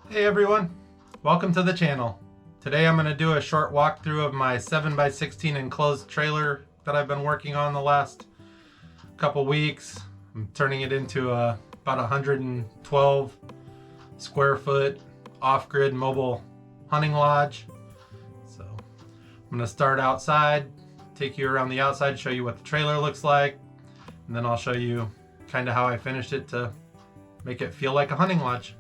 Hey everyone, welcome to the channel. Today I'm going to do a short walkthrough of my 7x16 enclosed trailer that I've been working on the last couple weeks. I'm turning it into about 112 square foot off-grid mobile hunting lodge. So I'm going to start outside, take you around the outside, show you what the trailer looks like, and then I'll show you kind of how I finished it to make it feel like a hunting lodge.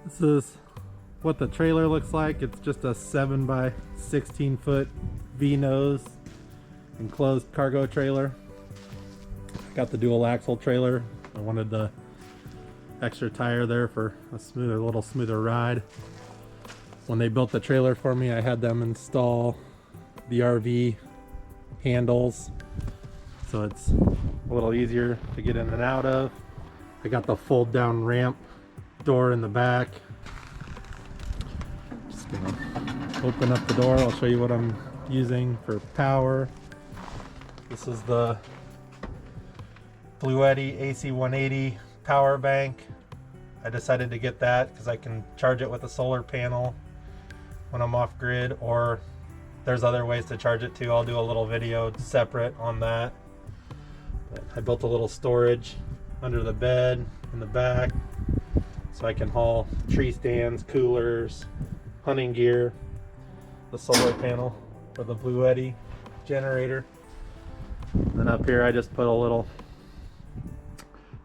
This is what the trailer looks like. It's just a 7x16 foot V-nose enclosed cargo trailer. Got the dual axle trailer. I wanted the extra tire there for a little smoother ride. When they built the trailer for me, I had them install the RV handles, so it's a little easier to get in and out of. I got the fold down ramp door in the back. Just gonna open up the door. I'll show you what I'm using for power. This is the Bluetti AC180 power bank. I decided to get that because I can charge it with a solar panel when I'm off grid, or there's other ways to charge it too. I'll do a little video separate on that. But I built a little storage under the bed in the back, so I can haul tree stands, coolers, hunting gear, the solar panel for the Bluetti generator. And then up here I just put a little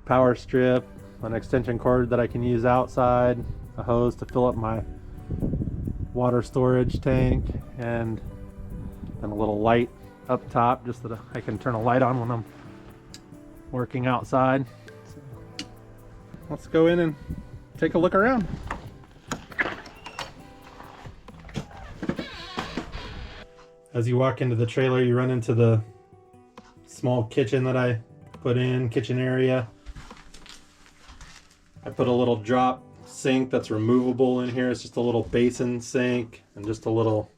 power strip, an extension cord that I can use outside, a hose to fill up my water storage tank, and then a little light up top just so that I can turn a light on when I'm working outside. So let's go in and take a look around. As you walk into the trailer, you run into the small kitchen that I put in, kitchen area. I put a little drop sink that's removable in here. It's just a little basin sink and just a little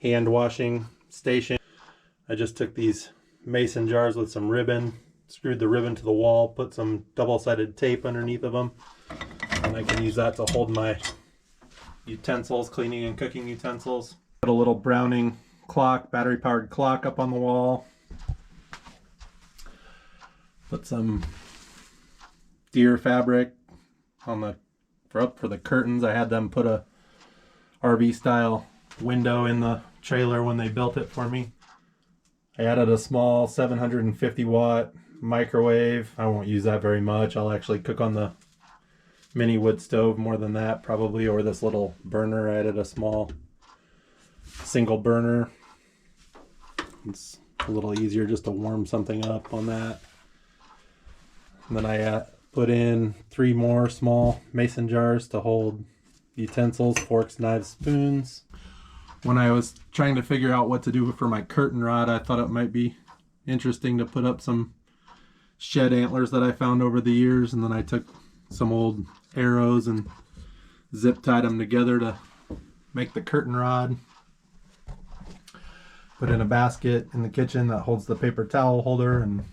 hand washing station. I just took these mason jars with some ribbon, screwed the ribbon to the wall, put some double-sided tape underneath of them, and I can use that to hold my utensils, cleaning and cooking utensils. Put a little Browning clock, battery powered clock up on the wall. Put some deer fabric on the for the curtains. I had them put a RV style window in the trailer when they built it for me. I added a small 750 watt microwave. I won't use that very much. I'll actually cook on the mini wood stove more than that probably, or this little burner. I added a small single burner. It's a little easier just to warm something up on that. And then I put in 3 more small mason jars to hold utensils, forks, knives, spoons. When I was trying to figure out what to do for my curtain rod, I thought it might be interesting to put up some shed antlers that I found over the years, and then I took some old arrows and zip tied them together to make the curtain rod. Put in a basket in the kitchen that holds the paper towel holder and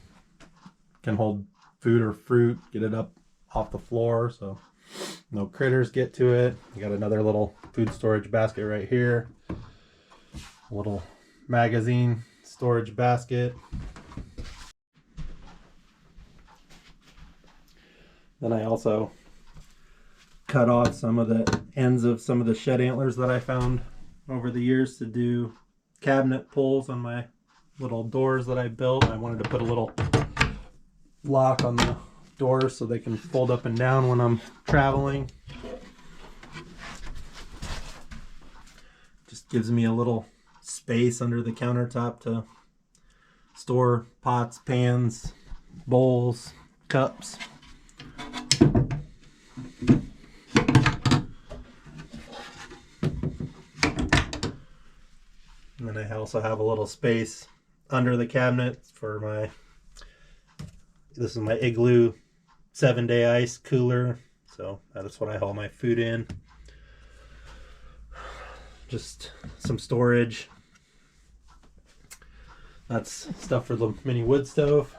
can hold food or fruit, get it up off the floor so no critters get to it. You got another little food storage basket right here, a little magazine storage basket. Then I also cut off some of the ends of some of the shed antlers that I found over the years to do cabinet pulls on my little doors that I built. I wanted to put a little lock on the doors so they can fold up and down when I'm traveling. Just gives me a little space under the countertop to store pots, pans, bowls, cups. And then I also have a little space under the cabinet for this is my Igloo 7-day ice cooler. So that's what I haul my food in. Just some storage. That's stuff for the mini wood stove.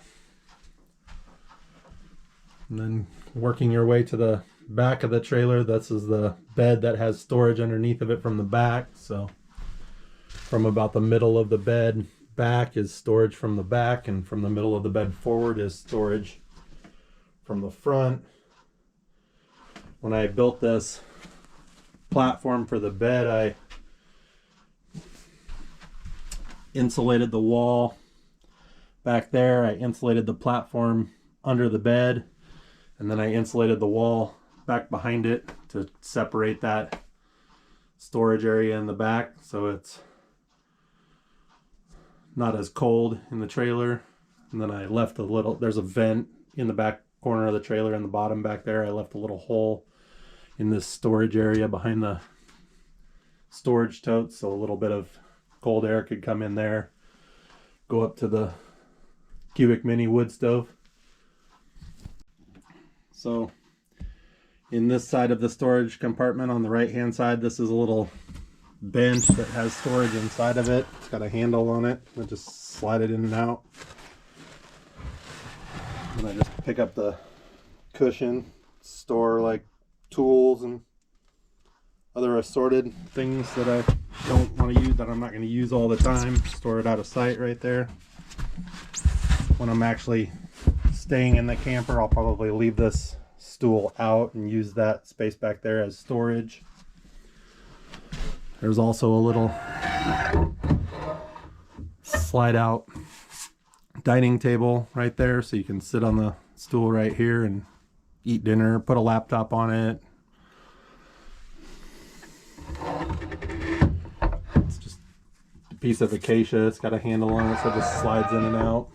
And then working your way to the back of the trailer, this is the bed that has storage underneath of it from the back. So from about the middle of the bed back is storage from the back, and from the middle of the bed forward is storage from the front. When I built this platform for the bed, I insulated the wall back there. I insulated the platform under the bed, and then I insulated the wall back behind it to separate that storage area in the back so it's not as cold in the trailer. And then I left a little, there's a vent in the back corner of the trailer in the bottom back there. I left a little hole in this storage area behind the storage totes so a little bit of cold air could come in there, go up to the Cubic mini wood stove. So in this side of the storage compartment on the right hand side, this is a little bench that has storage inside of it. It's got a handle on it. I just slide it in and out. And I just pick up the cushion, store like tools and other assorted things that I don't want to use, that I'm not going to use all the time. Store it out of sight right there. When I'm actually staying in the camper, I'll probably leave this stool out and use that space back there as storage. There's also a little slide out dining table right there, so you can sit on the stool right here and eat dinner, put a laptop on it. It's just a piece of acacia. It's got a handle on it, so it just slides in and out.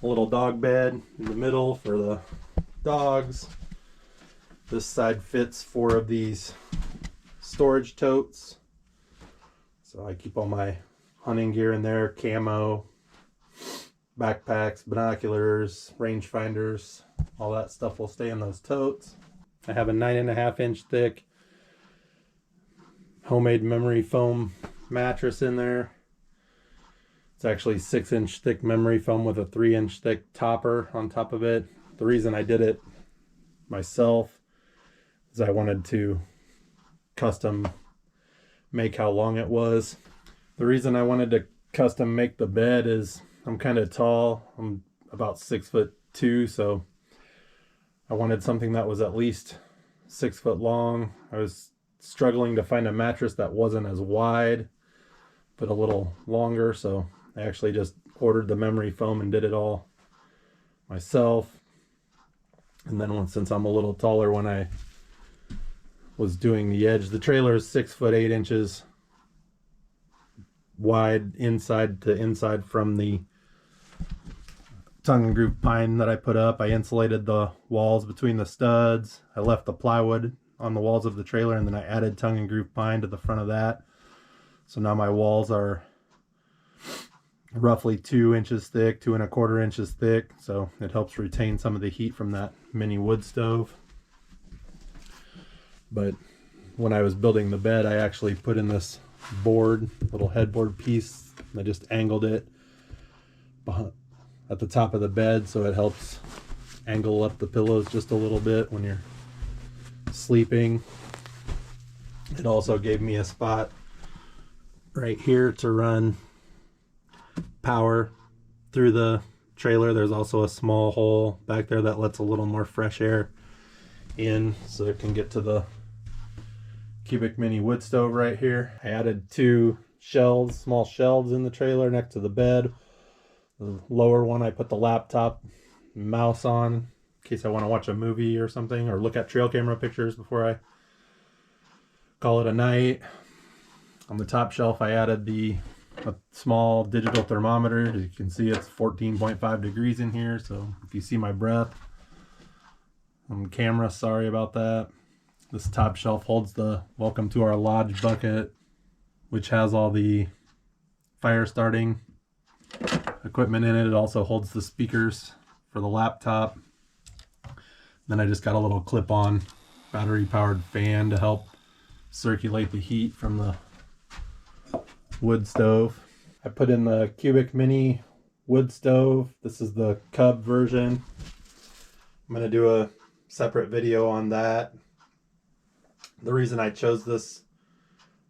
A little dog bed in the middle for the dogs. This side fits 4 of these storage totes. So I keep all my hunting gear in there, camo, backpacks, binoculars, rangefinders, all that stuff will stay in those totes. I have a 9.5 inch thick homemade memory foam mattress in there. It's actually 6 inch thick memory foam with a 3 inch thick topper on top of it. The reason I did it myself is I wanted to custom make how long it was. The reason I wanted to custom make the bed is I'm kind of tall. I'm about 6'2", so I wanted something that was at least 6 foot long. I was struggling to find a mattress that wasn't as wide but a little longer, so I actually just ordered the memory foam and did it all myself. And then since I'm a little taller, when I was doing the edge, the trailer is 6 foot 8 inches wide inside to inside from the tongue and groove pine that I put up. I insulated the walls between the studs. I left the plywood on the walls of the trailer, and then I added tongue and groove pine to the front of that. So now my walls are roughly 2 inches thick, 2¼ inches thick. So it helps retain some of the heat from that mini wood stove. But when I was building the bed, I actually put in this board, little headboard piece. I just angled it at the top of the bed so it helps angle up the pillows just a little bit when you're sleeping. It also gave me a spot right here to run power through the trailer. There's also a small hole back there that lets a little more fresh air in so it can get to the Cubic mini wood stove right here. I added 2 shelves, small shelves in the trailer next to the bed. The lower one I put the laptop mouse on in case I want to watch a movie or something, or look at trail camera pictures before I call it a night. On the top shelf I added a small digital thermometer. As you can see, it's 14.5 degrees in here, so if you see my breath on camera, sorry about that. This top shelf holds the Welcome to Our Lodge bucket, which has all the fire starting equipment in it. It also holds the speakers for the laptop. Then I just got a little clip-on battery-powered fan to help circulate the heat from the wood stove. I put in the Cubic Mini wood stove. This is the Cub version. I'm going to do a separate video on that. The reason I chose this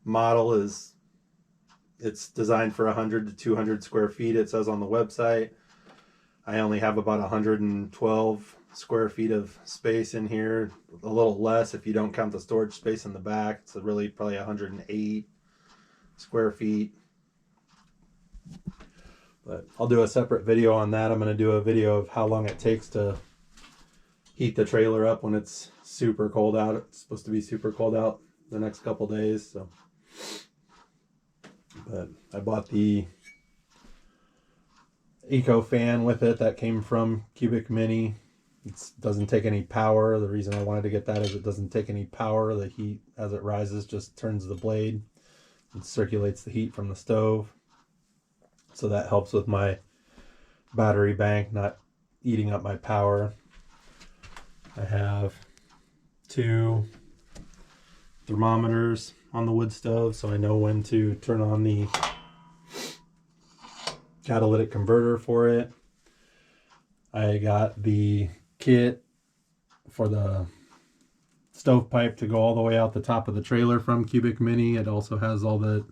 model is it's designed for 100 to 200 square feet, it says on the website. I only have about 112 square feet of space in here, a little less if you don't count the storage space in the back. It's really probably 108 square feet. But I'll do a separate video on that. I'm going to do a video of how long it takes to heat the trailer up when it's super cold out. It's supposed to be super cold out the next couple days. So, but I bought the Eco fan with it that came from Cubic Mini. It doesn't take any power. The reason I wanted to get that is it doesn't take any power. The heat as it rises just turns the blade and circulates the heat from the stove. So that helps with my battery bank not eating up my power. I have 2 thermometers on the wood stove, so I know when to turn on the catalytic converter for it. I got the kit for the stovepipe to go all the way out the top of the trailer from Cubic Mini. It also has all the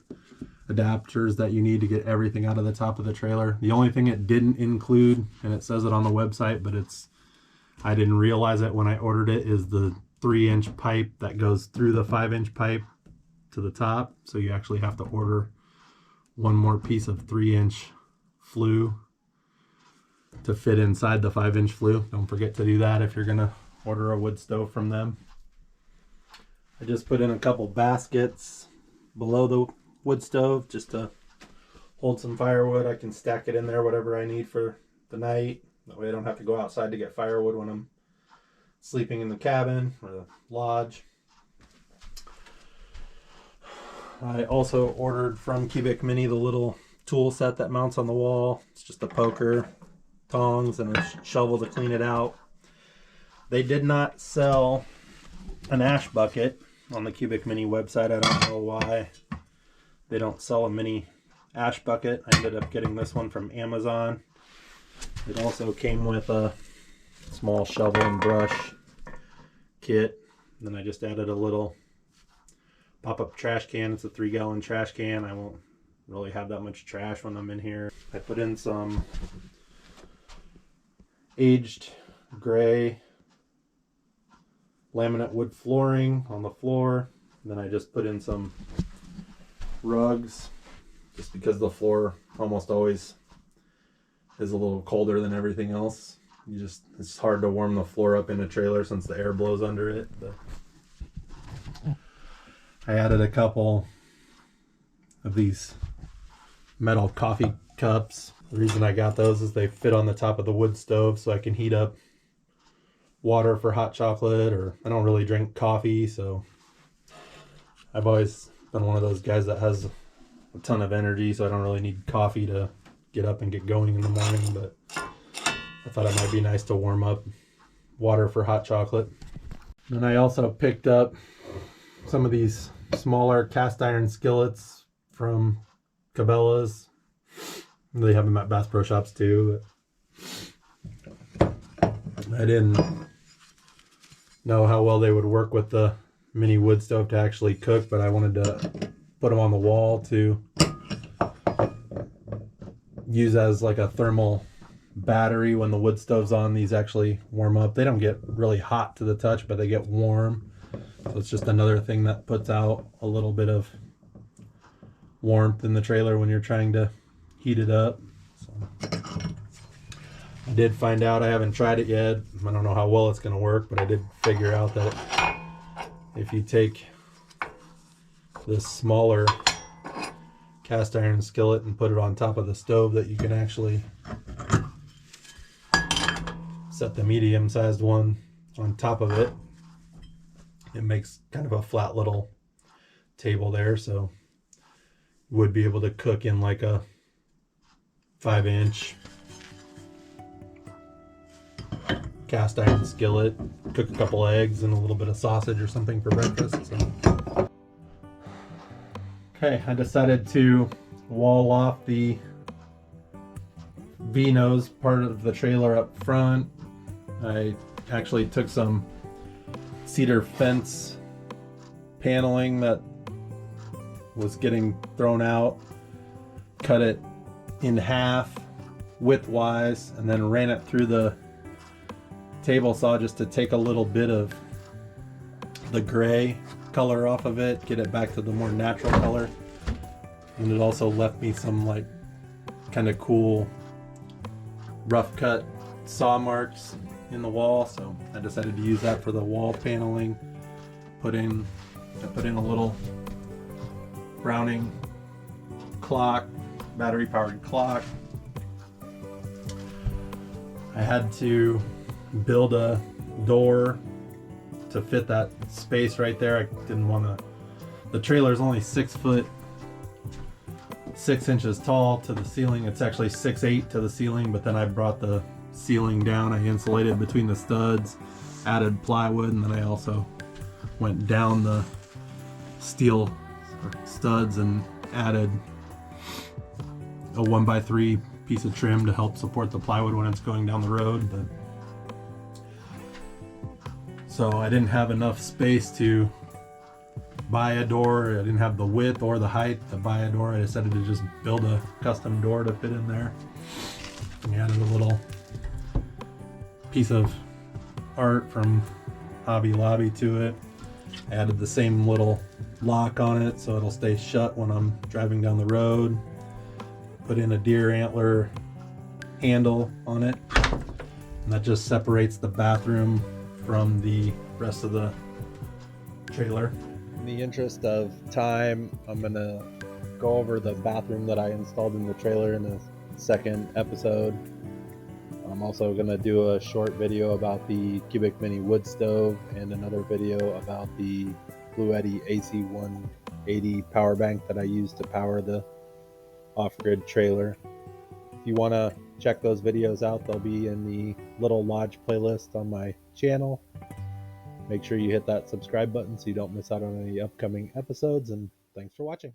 adapters that you need to get everything out of the top of the trailer. The only thing it didn't include, and it says it on the website, but I didn't realize it when I ordered it, is the 3-inch pipe that goes through the 5-inch pipe to the top. So you actually have to order one more piece of 3-inch flue to fit inside the 5-inch flue. Don't forget to do that if you're gonna order a wood stove from them. I just put in a couple baskets below the wood stove just to hold some firewood. I can stack it in there, whatever I need for the night. That way I don't have to go outside to get firewood when I'm sleeping in the cabin or the lodge. I also ordered from Cubic Mini the little tool set that mounts on the wall. It's just a poker, tongs, and a shovel to clean it out. They did not sell an ash bucket on the Cubic Mini website. I don't know why they don't sell a mini ash bucket. I ended up getting this one from Amazon. It also came with a small shovel and brush kit. And then I just added a little pop-up trash can. It's a 3-gallon trash can. I won't really have that much trash when I'm in here. I put in some aged gray laminate wood flooring on the floor. And then I just put in some rugs, just because the floor almost always is a little colder than everything else. It's hard to warm the floor up in a trailer since the air blows under it. But I added a couple of these metal coffee cups. The reason I got those is they fit on the top of the wood stove, so I can heat up water for hot chocolate, or I don't really drink coffee, so I've always been one of those guys that has a ton of energy, so I don't really need coffee to get up and get going in the morning, but I thought it might be nice to warm up water for hot chocolate. And I also picked up some of these smaller cast iron skillets from Cabela's. They have them at Bass Pro Shops too. But I didn't know how well they would work with the mini wood stove to actually cook, but I wanted to put them on the wall to use as like a thermal battery when the wood stove's on. These actually warm up. They don't get really hot to the touch, but they get warm. So it's just another thing that puts out a little bit of warmth in the trailer when you're trying to heat it up. So I did find out, I haven't tried it yet, I don't know how well it's going to work, but I did figure out that if you take this smaller cast iron skillet and put it on top of the stove, that you can actually set the medium-sized one on top of it. It makes kind of a flat little table there, so you would be able to cook in like a 5-inch cast iron skillet, cook a couple eggs and a little bit of sausage or something for breakfast. So. Okay, I decided to wall off the V-nose part of the trailer up front. I actually took some cedar fence paneling that was getting thrown out, cut it in half widthwise, and then ran it through the table saw just to take a little bit of the gray color off of it, get it back to the more natural color. And it also left me some like kind of cool rough cut saw marks in the wall, so I decided to use that for the wall paneling. I put in a little Browning clock, battery powered clock. I had to build a door to fit that space right there. I didn't want to, the trailer is only 6 foot 6 inches tall to the ceiling. It's actually 6'8" to the ceiling, but then I brought the ceiling down. I insulated between the studs, added plywood, and then I also went down the steel studs and added a 1x3 piece of trim to help support the plywood when it's going down the road. But so I didn't have enough space to buy a door. I didn't have the width or the height to buy a door. I decided to just build a custom door to fit in there. And we added a little piece of art from Hobby Lobby to it. I added the same little lock on it so it'll stay shut when I'm driving down the road. Put in a deer antler handle on it, and that just separates the bathroom from the rest of the trailer. In the interest of time, I'm gonna go over the bathroom that I installed in the trailer in the second episode. I'm also gonna do a short video about the Cubic Mini wood stove and another video about the Bluetti AC180 power bank that I use to power the off-grid trailer. If you want to check those videos out, they'll be in the Little Lodge playlist on my channel. Make sure you hit that subscribe button so you don't miss out on any upcoming episodes, and thanks for watching.